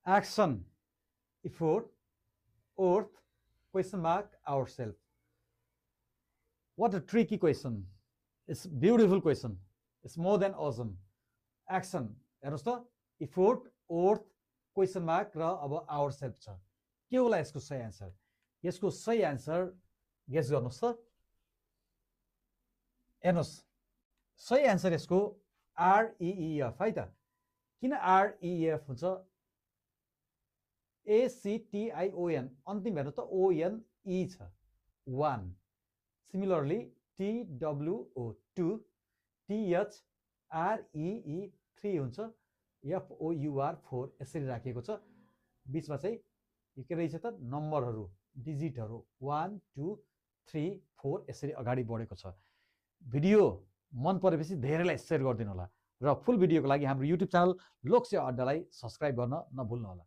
action, effort, earth, question mark, ourselves. What a tricky question. It's beautiful question. It's more than awesome. Action, हेर्नुहोस् त, effort, earth, question mark र अब ourselves छ. के होला यसको सही आन्सर? यसको सही आन्सर गेस गर्नुहोस् त. हेर्नुहोस्, सही आन्सर यसको REEF है त. किन REEF हुन्छ? ACTION अन्तिम हेर्नु त ONE छ, 1. Similarly, TWO 2, TH REE 3 हुन्छ, FOUR 4 यसरी राखिएको छ. बीचमा चाहिँ यो के रहेछ त? नम्बरहरू, डिजिटहरू 1 2 3 4 यसरी अगाडि बढेको छ. भिडियो मन परेपछि धेरैलाई शेयर गरिदिनु होला र फुल भिडियोको लागि हाम्रो युट्युब च्यानल लोकसेवा अड्डालाई सब्स्क्राइब गर्न नभुल्नु होला.